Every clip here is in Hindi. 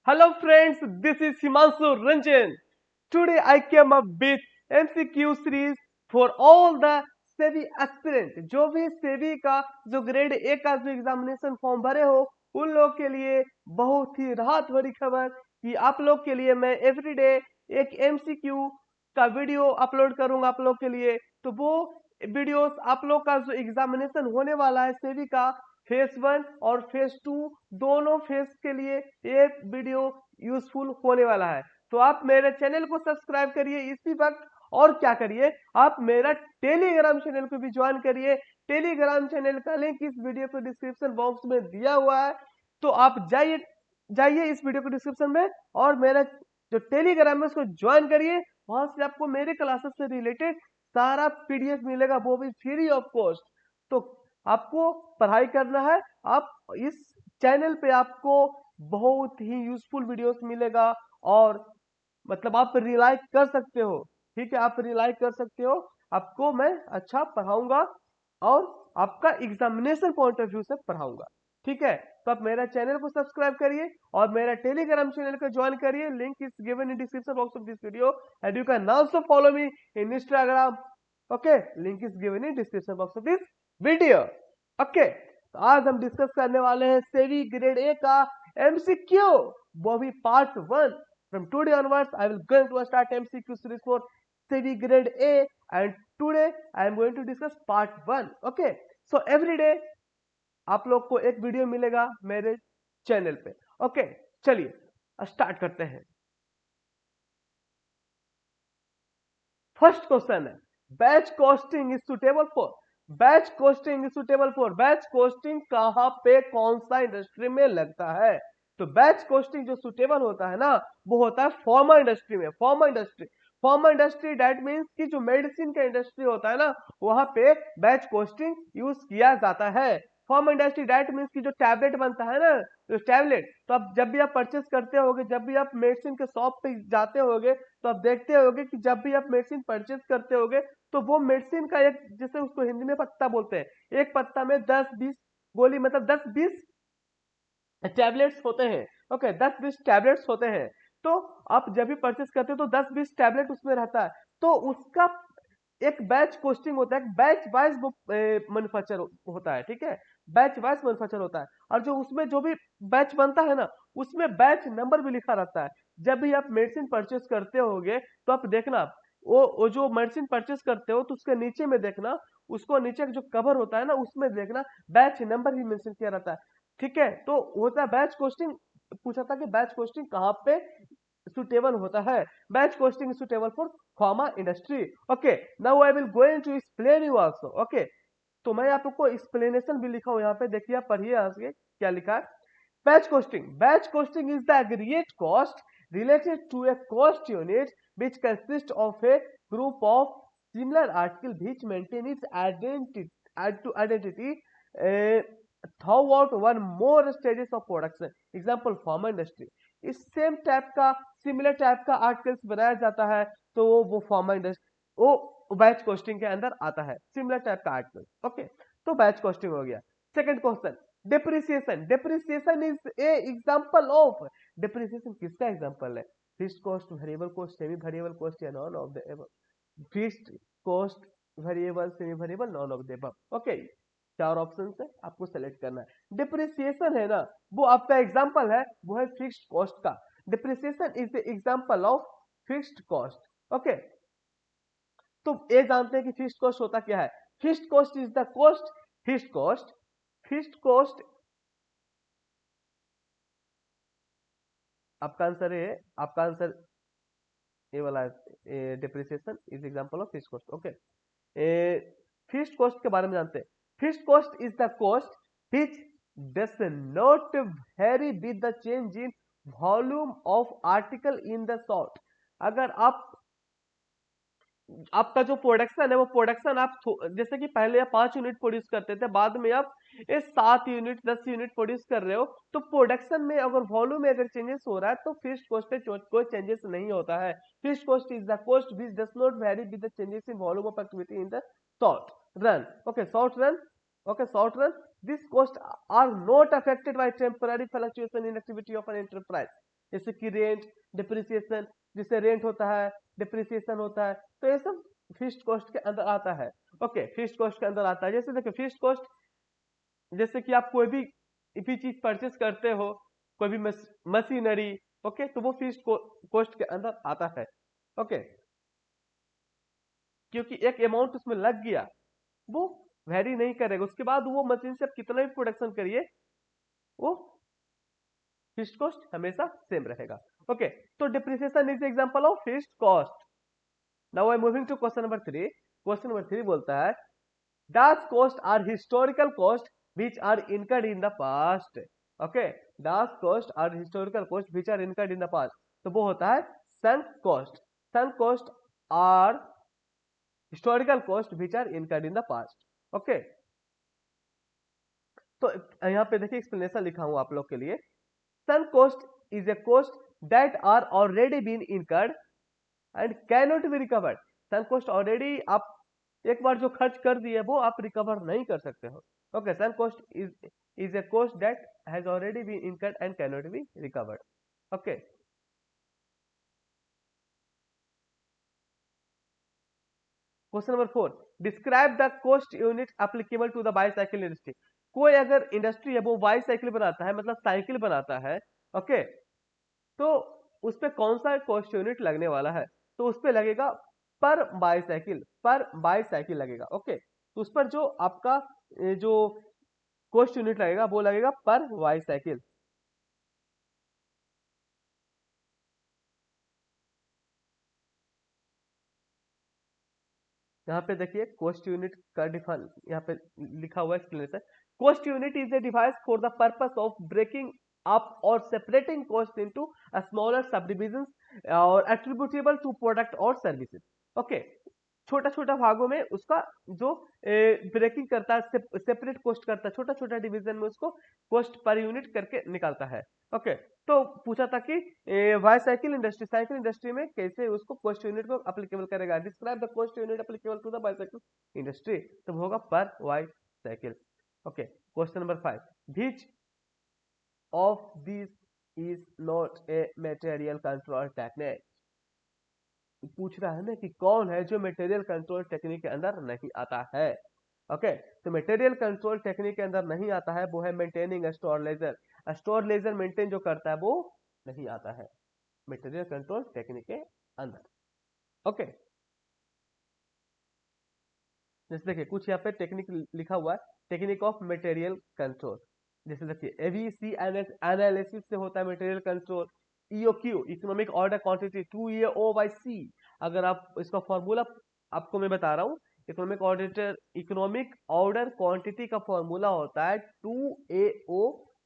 Hello friends, this is Himanshu Ranjan. Today I came up with MCQ series for all the सेवी एस्पिरेंट जो भी सेवी का जो ग्रेड ए का जो एग्जामिनेशन फॉर्म भरे हो उन लोग के लिए बहुत ही राहत भरी खबर कि आप लोग के लिए मैं एवरीडे एक एमसीक्यू का वीडियो अपलोड करूंगा आप लोग के लिए। तो वो वीडियोस आप लोग का जो एग्जामिनेशन होने वाला है सेवी का फेज 1 और फेज 2 दोनों फेज के लिए ये वीडियो यूजफुल होने वाला है। तो आप मेरे चैनल को सब्सक्राइब करिए इसी वक्त, और क्या करिए आप मेरा टेलीग्राम चैनल को भी ज्वाइन करिए। टेलीग्राम चैनल का लिंक इस वीडियो को डिस्क्रिप्शन बॉक्स में दिया हुआ है, तो आप जाइए जाइए इस वीडियो को डिस्क्रिप्शन में और मेरा जो टेलीग्राम है उसको ज्वाइन करिए। वहां से आपको मेरे क्लासेस से रिलेटेड सारा पीडीएफ मिलेगा, वो भी फ्री ऑफ कॉस्ट। तो आपको पढ़ाई करना है, आप इस चैनल पे आपको बहुत ही यूजफुल वीडियोस मिलेगा और मतलब आप रिलाई कर सकते हो। ठीक है, आप रिलाई कर सकते हो, आपको मैं अच्छा पढ़ाऊंगा और आपका एग्जामिनेशन पॉइंट ऑफ व्यू से पढ़ाऊंगा। ठीक है, तो आप मेरा चैनल को सब्सक्राइब करिए और मेरा टेलीग्राम चैनल को ज्वाइन करिए। Link is given in description box of this video and you can also follow me in Instagram. Okay, link is given in description box of this video. Okay, तो आज हम डिस्कस करने वाले हैं सेवी ग्रेड ए का एमसीक्यू, वो भी part 1। From today onwards, I will going to start MCQ series for CV grade A, and today I am going to discuss part 1. Okay, so every day आप लोग को एक वीडियो मिलेगा मेरे चैनल पे। ओके, चलिए स्टार्ट करते हैं। फर्स्ट क्वेश्चन है, batch costing is suitable for. Batch costing is suitable for, batch costing कहाँ पे कौन सा इंडस्ट्री में लगता है? तो बैच कॉस्टिंग जो सुटेबल होता है ना वो होता है फार्मा इंडस्ट्री में। फार्मा इंडस्ट्री दैट मीन्स कि जो मेडिसिन का इंडस्ट्री होता है ना वहां पे बैच कॉस्टिंग यूज किया जाता है। फार्मा इंडस्ट्री दैट मीन्स कि जो टैबलेट बनता है ना, तो टैबलेट, तो आप जब भी आप परचेस करते होगे, जब भी आप मेडिसिन के शॉप पे जाते होगे, तो आप देखते होगे कि जब भी आप मेडिसिन परचेस करते होगे तो वो मेडिसिन का एक, जैसे उसको हिंदी में पत्ता बोलते हैं, एक पत्ता में 10-20 गोली, मतलब 10-20 टैबलेट्स होते हैं। ओके, 10-20 टैबलेट्स होते हैं। तो आप जब भी परचेस करते हो तो 10-20 टैबलेट उसमें रहता है, तो उसका एक बैच कोस्टिंग होता है, बैच वाइज मैन्युफैक्चर होता है। ठीक है, बैच वाइज मैन्युफैक्चर होता है, और जो उसमें जो भी बैच बनता है ना उसमें बैच नंबर भी लिखा रहता है। जब भी आप मेडिसिन परचेस करते होगे तो आप देखना, वो जो मेडिसिन परचेस करते हो तो उसके नीचे में देखना, उसको नीचे जो कवर होता है ना उसमें देखना बैच नंबर भी मेंशन किया रहता है। ठीक है, तो होता है बैच कोस्टिंग। पूछा था कि बैच कोस्टिंग कहाँ पे सुटेबल होता है? Batch costing is suitable for pharma industry. Okay, now I will going to explain you also. Okay, तो मैं आपको एक्सप्लेनेशन भी लिखा हूं यहाँ पे, देखिए आप पढ़िए आगे क्या लिखा है। Batch costing is the aggregate cost related to a cost unit which consists of a group of similar article which maintain its identity uh, throughout one more stages of production. Example, pharma industry। इस सेम टाइप का, सिमिलर टाइप का आर्टिकल्स बनाया जाता है तो वो फार्मा इंडस्ट्री, वो बैच कॉस्टिंग के अंदर आता है, सिमिलर टाइप का आर्टिकल। ओके, तो बैच कॉस्टिंग हो गया। Second question, depreciation. Depreciation is a example of, depreciation किसका एग्जांपल है? Fixed cost, variable cost, semi variable cost या none of the above. Fixed cost, variable, semi variable, none of the above. Okay, चार ऑप्शन है, आपको सेलेक्ट करना है। डिप्रिसिएशन है ना, वो आपका एग्जांपल है, वो है फिक्स्ड कॉस्ट का। Depreciation is the example of fixed cost. Okay, तो ये जानते हैं कि फिक्स्ड कॉस्ट होता क्या है? Fixed cost is the cost, fixed cost आपका आंसर है, आपका आंसर ये वाला है। Depreciation is example of fixed cost. Okay, fixed cost के बारे में जानते हैं। Fixed cost is the cost which does not vary with the change in volume of article in the sort। अगर आप, आपका जो प्रोडक्शन है वो प्रोडक्शन आप जैसे कि पहले आप 5 यूनिट प्रोड्यूस करते थे, बाद में आप 7 यूनिट 10 यूनिट प्रोड्यूस कर रहे हो, तो प्रोडक्शन में अगर वॉल्यूम में अगर चेंजेस हो रहा है तो फिक्स्ड कॉस्ट पे कोई चेंजेस नहीं होता है। Fixed cost is the cost which does not very with the changes in volume of activity in the short run. Okay, short run Okay, short run, these costs are not affected by temporary fluctuation in activity of an enterprise, जैसे कि रेंट, डिप्रिसिएशन, जिससे रेंट होता है, डिप्रिसिएशन होता है, तो ये सब फिक्स्ड कॉस्ट के अंदर आता है। ओके, फिक्स्ड कॉस्ट के अंदर आता है। जैसे देखो फिक्स्ड कॉस्ट, जैसे कि आप कोई भी चीज परचेस करते हो, कोई भी मशीनरी, ओके, तो वो फिक्स्ड कॉस्ट के अंदर आता है। ओके, क्योंकि एक अमाउंट उसमें लग गया, वो वेरी नहीं करेगा, उसके बाद वो मशीन से आप कितना भी प्रोडक्शन करिए, वो फिक्स्ड कॉस्ट हमेशा सेम रहेगा। ओके, तो depreciation is example of fixed cost. Now I moving to question number 3। Question number 3 बोलता है dash cost are historical cost which are incurred in the past. Okay, dash cost are historical cost which are incurred in the past, तो वो होता है sunk cost. Sunk cost are historical cost which are incurred in the past. Okay, तो यहाँ पे देखिए एक्सप्लेनेशन लिखा हूं आप लोग के लिए। Sunk cost is a cost that are already been incurred and cannot be recovered। sunk cost already आप एक बार जो खर्च कर दिए वो आप रिकवर नहीं कर सकते हो। Okay, sunk cost is a cost that has already been incurred and cannot be recovered। Okay, question number 4, describe the cost unit applicable to the bicycle industry. कोई अगर इंडस्ट्री है वो बाईसाइकिल बनाता है, मतलब साइकिल बनाता है, ओके, तो उस पे कौन सा कॉस्ट यूनिट लगने वाला है, तो उस पे लगेगा पर बाईसाइकिल, पर बाईसाइकिल लगेगा। ओके, तो उस पर जो आपका जो कॉस्ट यूनिट लगेगा वो लगेगा पर बाईसाइकिल। यहाँ पे देखिए कॉस्ट यूनिट का डिफाइन यहाँ पे लिखा हुआ है explanation. Cost unit is a device for the purpose of breaking up और separating cost into smaller sub division और एट्रीब्यूटेबल टू प्रोडक्ट और सर्विसेज। ओके, छोटा छोटा भागों में उसका जो ब्रेकिंग करता है, सेपरेट कॉस्ट करता है, छोटा छोटा डिवीजन में उसको कॉस्ट पर यूनिट करके निकालता है। ओके, तो पूछा था कि बाईसाइकिल इंडस्ट्री, साइकिल इंडस्ट्री में कैसे उसको कॉस्ट यूनिट को अप्लीकेबल करेगा। Describe the cost unit applicable to the bicycle industry, तो होगा पर bicycle. Okay, question number 5, which of this is not a material control technique. पूछ रहा है ना कि कौन है जो मटेरियल कंट्रोल टेक्निक के अंदर नहीं आता है। ओके, तो मटेरियल कंट्रोल टेक्निक के अंदर नहीं आता है, वो है maintaining store laser. Store laser maintain जो करता है वो नहीं आता है मटेरियल कंट्रोल टेक्निक के अंदर। ओके, जैसे देखिए कुछ यहाँ पे टेक्निक लिखा हुआ है, टेक्निक ऑफ मटेरियल कंट्रोल। जैसे देखिए एबीसी एनालिसिस से होता है material control. EOQ, economic order quantity, 2AO by C. अगर आप इसका फॉर्मूला आपको मैं बता रहा हूँ, इकोनॉमिक ऑर्डर क्वांटिटी का फॉर्मूला होता है 2AO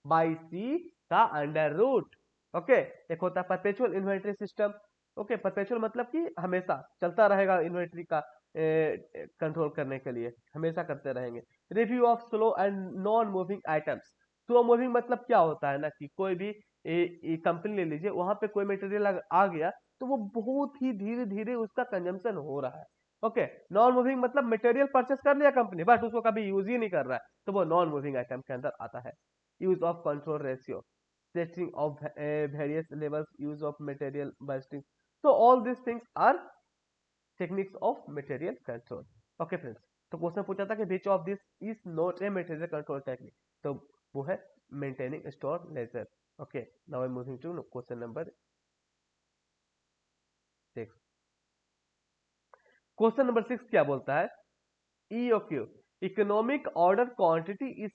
बाई सी का अंडर रूट। ओके, एक होता है perpetual inventory system. Okay, perpetual मतलब कि हमेशा चलता रहेगा इन्वेंटरी का कंट्रोल करने के लिए, हमेशा करते रहेंगे। Review of slow and non moving items. Slow moving मतलब क्या होता है ना कि कोई भी कंपनी ले लीजिए, वहां पे कोई मटेरियल आ गया तो वो बहुत ही धीरे धीरे उसका कंजम्पशन हो रहा है। ओके, नॉन मूविंग मतलब मटेरियल परचेस कर लिया कंपनी, बट उसको कभी यूज ही नहीं कर रहा है, तो वो नॉन मूविंग आइटम के अंदर आता है। Use of control ratio, setting of various levels, use of material busting, so all these things are techniques of material control। Okay friends, तो क्वेश्चन पूछा था कि which of this is not a material control technique, तो वो है maintaining store ledger. Okay, now I moving to question number 6। Question number 6 क्या बोलता है, EOQ, economic order quantity is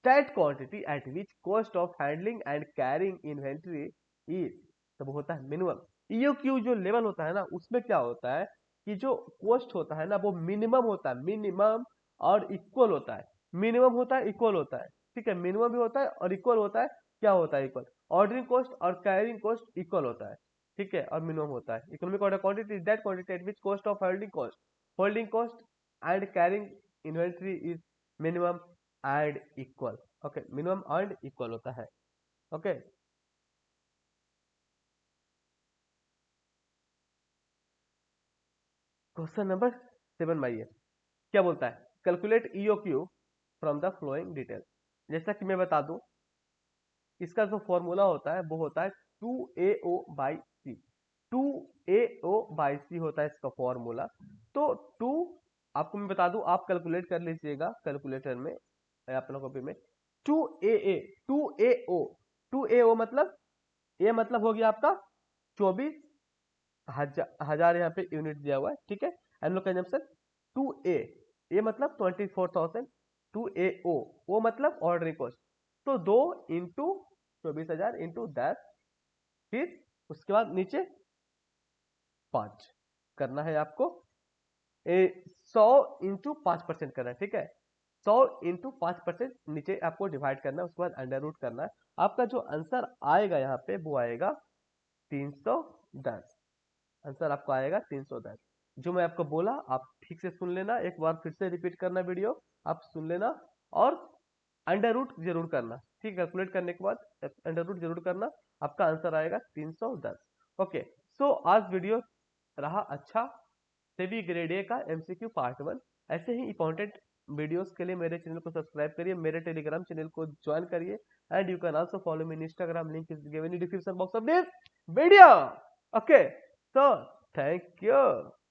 that quantity at which cost of handling and carrying inventory is, तब होता है मिनिमम। EOQ जो लेवल होता है ना, उसमें क्या होता है कि जो कॉस्ट होता है ना वो मिनिमम होता है, मिनिमम और इक्वल होता है। मिनिमम होता है, इक्वल होता है, ठीक है, मिनिमम भी होता है और इक्वल होता है। क्या होता है इक्वल, ऑर्डरिंग कॉस्ट और कैरिंग कॉस्ट इक्वल होता है, ठीक है, और मिनिमम होता है। Economic order quantity is that quantity eight which cost of holding cost and carrying inventory is minimum and equal। okay, minimum and equal होता है। okay, क्वेश्चन नंबर 7 में क्या बोलता है, calculate EOQ from the flowing detail. जैसा कि मैं बता दूं, इसका जो फॉर्मूला होता है वो होता है 2AO/C। 2AO/C होता है इसका फॉर्मूला। तो 2, आपको मैं बता दूं, आप कैलकुलेट कर लीजिएगा कैलकुलेटर में या अपना कॉपी में। 2AA 2AO 2AO मतलब, ए मतलब हो गया आपका 24,000, यहाँ पे यूनिट दिया हुआ है, ठीक है। एनुअल कंजम्पशन 2A, ए मतलब 24,000, 2AO, ओ मतलब ऑर्डरिंग कॉस्ट। तो 2 इंटू 24,000 इंटू 10, फिर उसके बाद नीचे 5 करना है आपको। 100 इंटू 5% करना है, ठीक है। 100 इंटू 5% नीचे आपको डिवाइड करना है, उसके बाद अंडर रूट करना है। आपका जो आंसर आएगा यहाँ पे वो आएगा 310। आंसर आपको आएगा 310। जो मैं आपको बोला आप ठीक से सुन लेना, एक बार फिर से रिपीट करना वीडियो, आप सुन लेना और अंडर रूट जरूर करना, ठीक है। कैलकुलेट करने के बाद अंडर रूट जरूर करना, आपका आंसर आएगा 310। ओके, सो आज वीडियो रहा अच्छा, सेबी ग्रेड ए का एमसीक्यू पार्ट 1। ऐसे ही इंपॉर्टेंट वीडियोस के लिए मेरे चैनल को सब्सक्राइब करिए, मेरे टेलीग्राम चैनल को ज्वाइन करिए, and you can also follow me in Instagram, link is given in description box of this video. Okay, so thank you.